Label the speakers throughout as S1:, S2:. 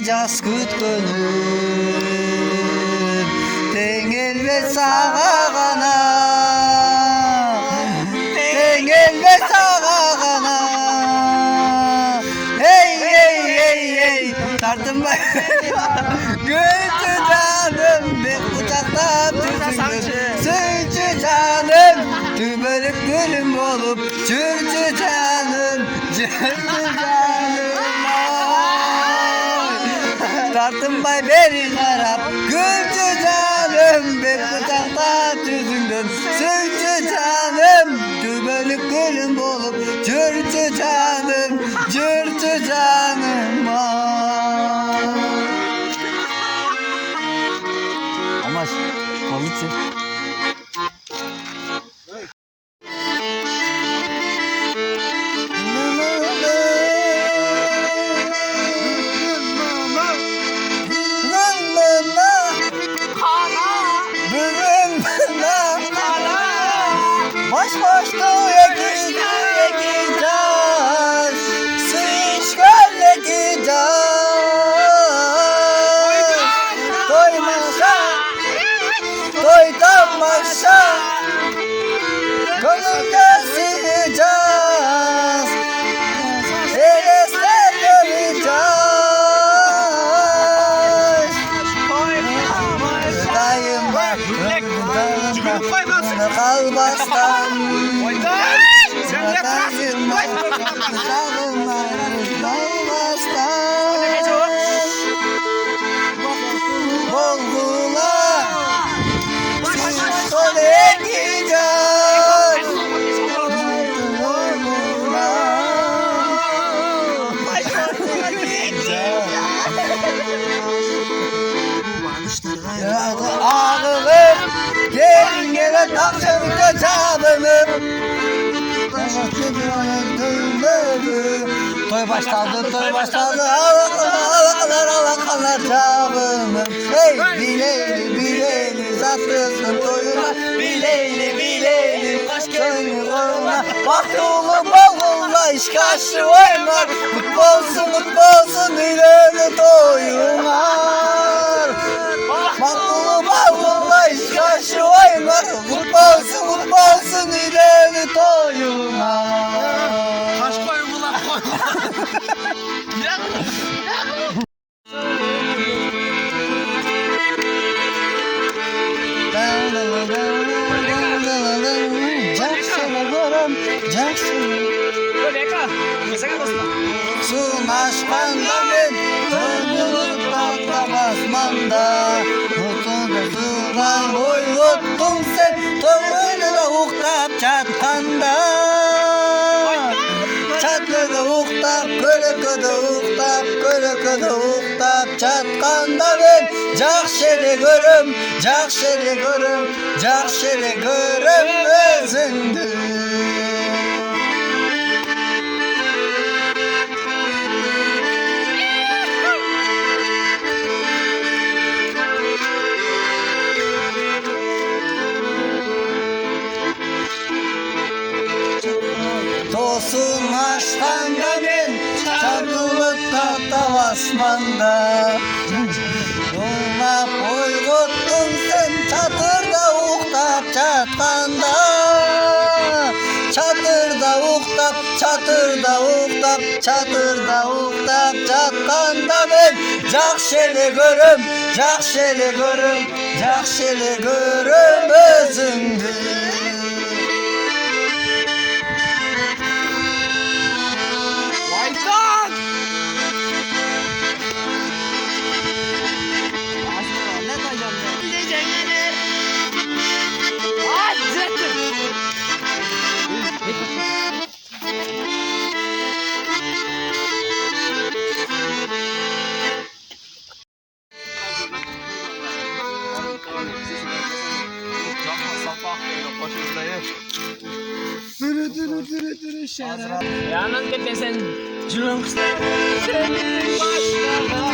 S1: жас күткөнүм тең элбес сага гана тең элбес сага гана эй тартынбай күнчү жаным бек кучактап сүйчү жаным түбөлүк гүлүм болуп жүрчү жаным тартынбай бери карап күлчү жаным бек кучактап жүзүңдөн сүйчү жаным түбөлүк гүлүм болуп жүрчү жаным Амаш, получше. Başta ekeceğiz, sıçkal ekeceğiz. Doymasa, doytamasa, gönülde sileceğiz. Elesler göreceğiz. Dayım bak, kalbastan. Ağılım gelin gele takşırca çalınıp Toy başladı alakalar çalınıp Hey bileyli zatlısın toyuna Bileyli soyunu koluna Baktulu balonla işkaşı oynar Mutlu olsun ileri toyuna Baktulu balonla işkaşı oynar Mutlu olsun ileri toyuna
S2: Kaç koyun buna koy.
S1: Sun aşkanda ben gönlümü patlamazmanda Mutlu'da sudan uyuttun sen Toyunu uktap çatkanda Çatlığı uktap, kölüküdü uktap çatkanda ben Jakşeli görüm özündü Tosun aşkanda ben çatılıkta tav asmanda Dolap uyguttun sen çatırda uktap çatkanda Çatırda uktap çatkanda ben Jakşeli görüm özündü Dürü şarap.
S2: Yanın tepesen cülüm kıslar. Senin başına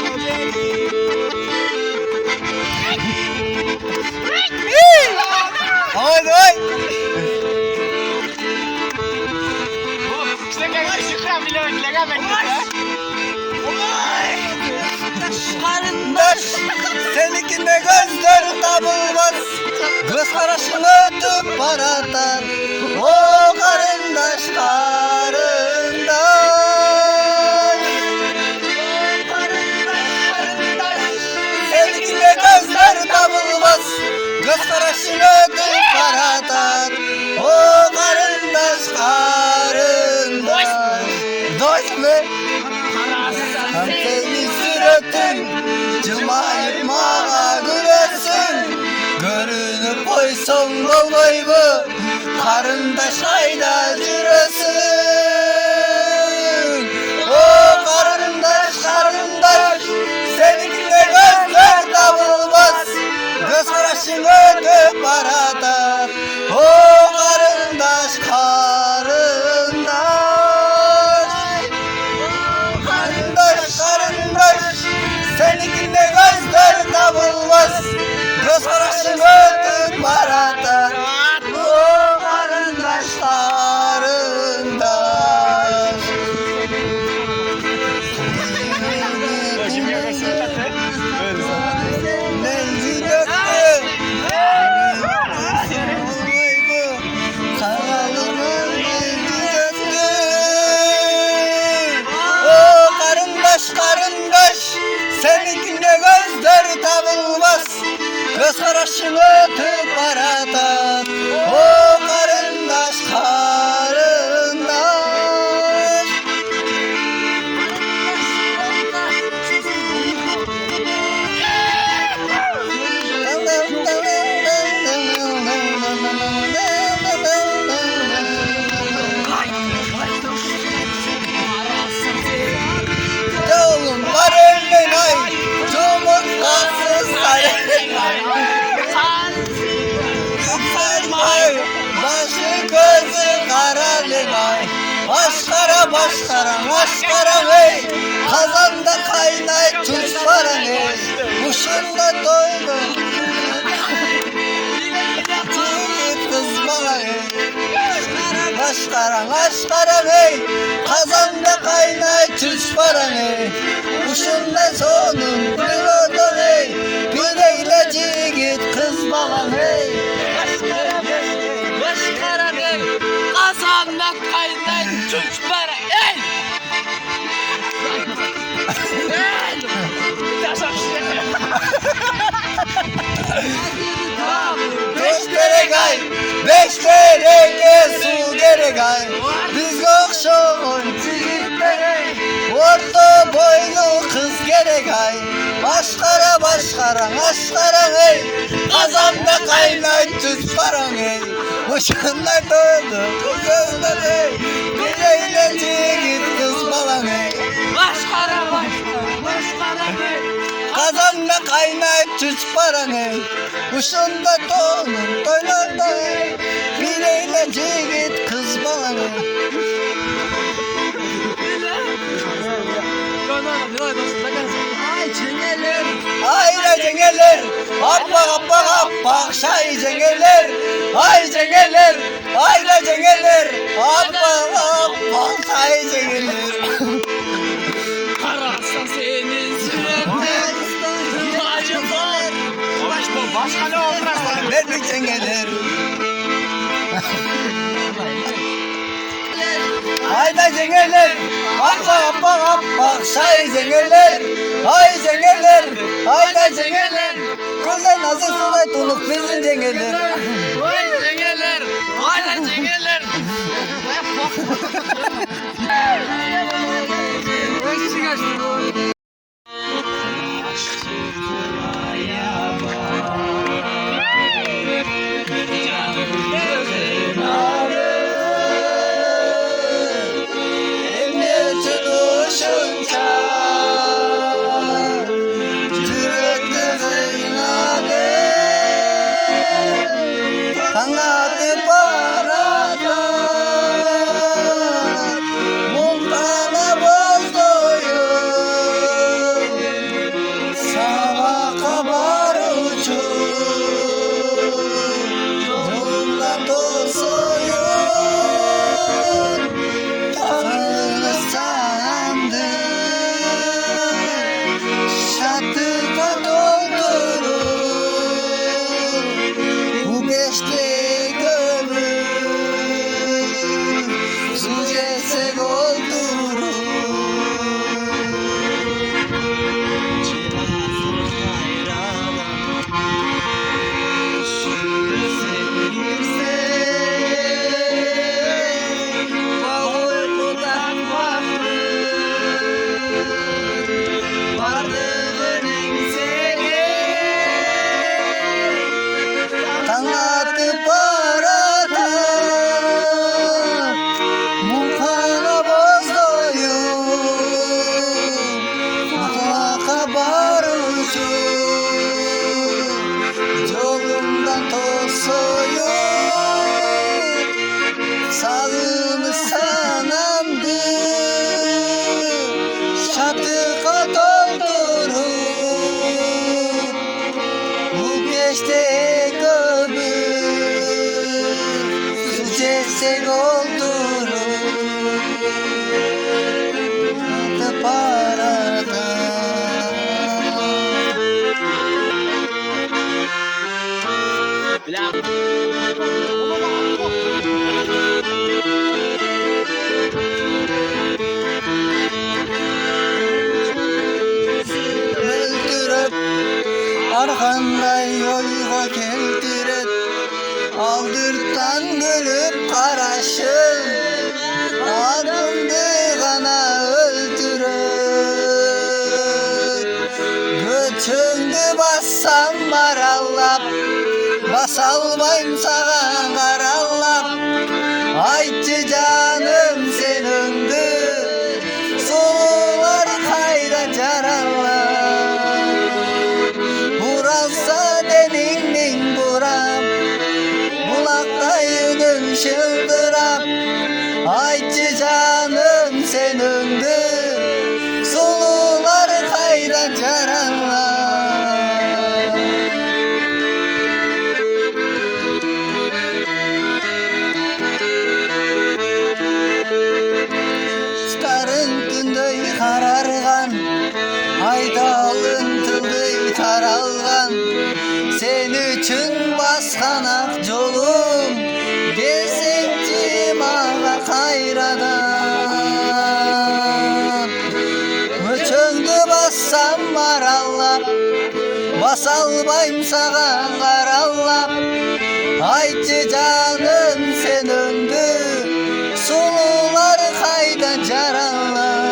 S1: Oy.
S2: İşte kanka şükran bile bekle.
S1: Seninkinde gözler tabulmaz, göz karışın ötüp baratar. O karındaş karındaş. Seninkinde gözler tabulmaz, göz karışın ötüp baratar. O karındaş karındaş. Dost mu? Hem seni süretin, cımayıp mağa gülesin. Görünüp koysun kolay mı, karındaş ayda cüresin. O karındaş karındaş, seninkinde gözler tabulmaz, göz karışın ötüp baratar. O karındaş karındaş. Karındaş karındaş, seninkinde gözler tabulmaz, göz karışın ötüp baratar. O karındaş karındaş. Nenci döktü, kanalımın nenci döktü. O karındaş karındaş, seninkinde gözler tabulmaz, göz karışın ötüp baratar. O karındaş karındaş. Oğlum var elin ay, çumurtlasız sayın ay, başı gözü karalın ay. Başkara başkara başkara hey, kazanda kaynay tuz paran hey. Kuşunda doydum, çiğit kız bana hey. Başkara başkara hey, kazanda kaynay tuz paran hey. Kuşunda sonun pilotu hey, güleyle çiğit kız bana hey.
S2: Başkara bey, kazanmak kaynak çüç para. Ey! Ey! Yaşam işte.
S1: Beş kere gay, beş kere su kere gay. Biz okşoğun çiğitlere, orta boylu kız kere gay. Başkara başkara başkara hey, kazanda kaynay tuz paran hey. Boşanlar doğdu kızlar hey, bir eğlence kız balan hey.
S2: Başkara başkara başkara bey.
S1: Kazanda kaynay tuz paran hey, kuşunda doğdun toylarda hey, bir eğlence git kız balan hey. Haydi cengeller, hoppa hoppa hoppa, şay cengeller, hay cengeller, haydi cengeller, hoppa hoppa, şay cengeller.
S2: Kararsa senin sürekli acı var. Başka ne olmaz?
S1: Verdik cengeller. Haydi cengeller, hoppa hoppa hoppa, şay cengeller, hay cengeller, haydi cengeller. Kızlar nasıl sulay tuluk bizim cengeller.
S2: Vay cengeller, vay cengeller. Şatıka doldurup
S1: Arkanday oyga keltiret aldırtan gülüp karaşın adımdı gana öldürür göçüngdü bassam marallap basalmayım sağa karallap aytçı canım sen öndü sulular kayda jarallar buralsa deningning burap bulakta yünün şıldırap aytçı canım sen öndü sulular kayda jarallar karargan aydalın tıldıy taralgan sen üçün baskan ak jolum desengçi maga kayradan öçöңdü bassam marallap basalbayım sağa karallap aytçı canım sen öndü sulular kayda jarallar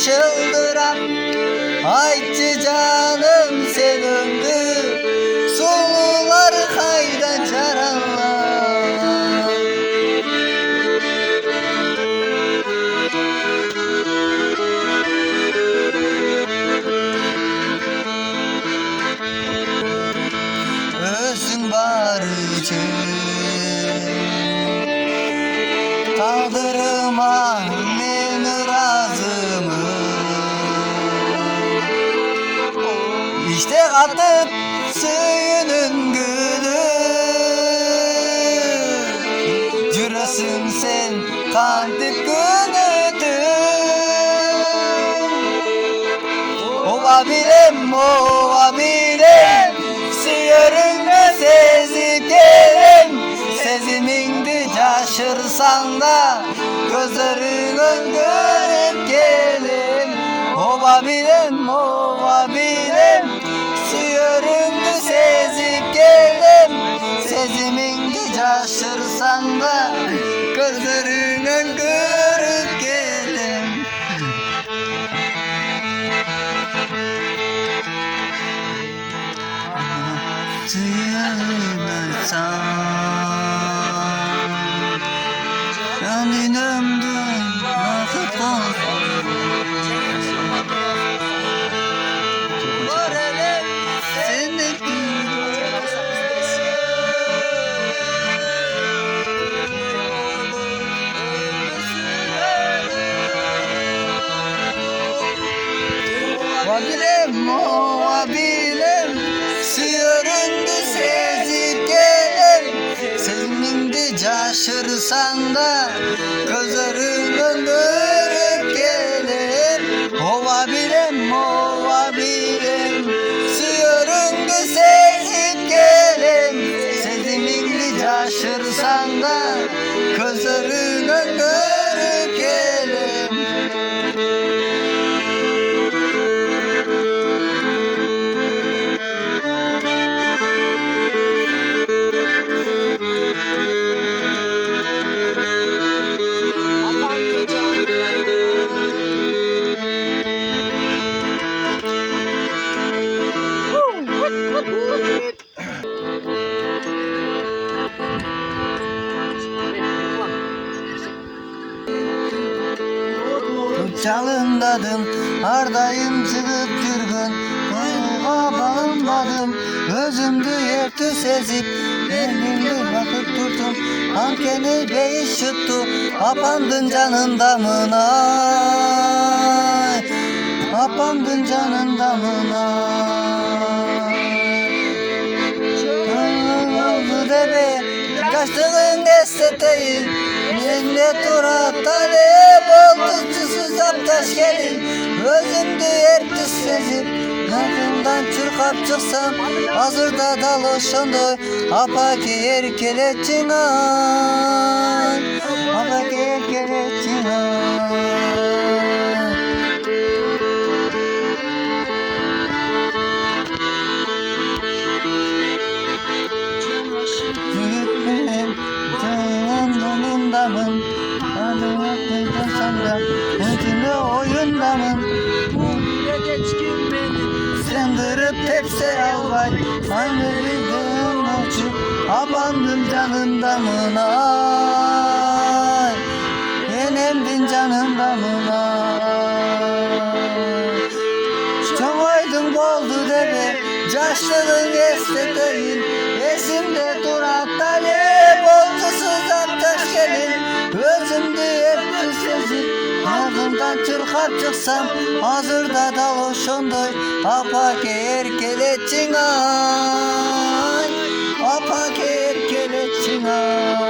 S1: şıldırap aytçı canım sen öndü sulular kayda jarallar özün barıcı tağdırıma men razımı İşte katıp suyunun gülü Cürasın sen kandık günüdün Ova bilem Sıyırını sezip gelem Sezimindi şaşırsan da gözlerin görüp gelem Ova bilem Sıyırını sezip gelem Sezimindi şaşırsan da gözlerin görüp gelem Kendin ömdün vakit olsun Sen de Vabilem Sıyırındı sezip gelem Sezimindi şaşırsan da gözlerin görüp gelem Ova bilem Sıyırındı sezip gelem Sezimindi şaşırsan da gözlerin görüp gelem Çalındadım, ardayım çıkıp yürgün Koyuğa bağınmadım, özümdü yertü sezip Elimde bakıp durdum, ankeni beyiş yuttu Apandın canın damına Apandın canın damına Oldu debe, kaçtığın desteteyi Yenge tura talep oldu Zaptaş gelin özümdü ertüs sezip Yakından çırkap çıksam hazırda dalışındı Apa ki erkeleçin ay Apa ki erkeleçin Annemin uçup abandım canımdanın ay. Yenemdin canımdanın ay. Çok aydın oldu debe, yaşlılığın estedeyin. Esimde duran talep, olcusuz ateş gelin. Özümdü hep kısmesi, ardından çırkap çıksam, hazırda dal oşondoy. Apak erkeleçin ay, apak erkeleçin ay.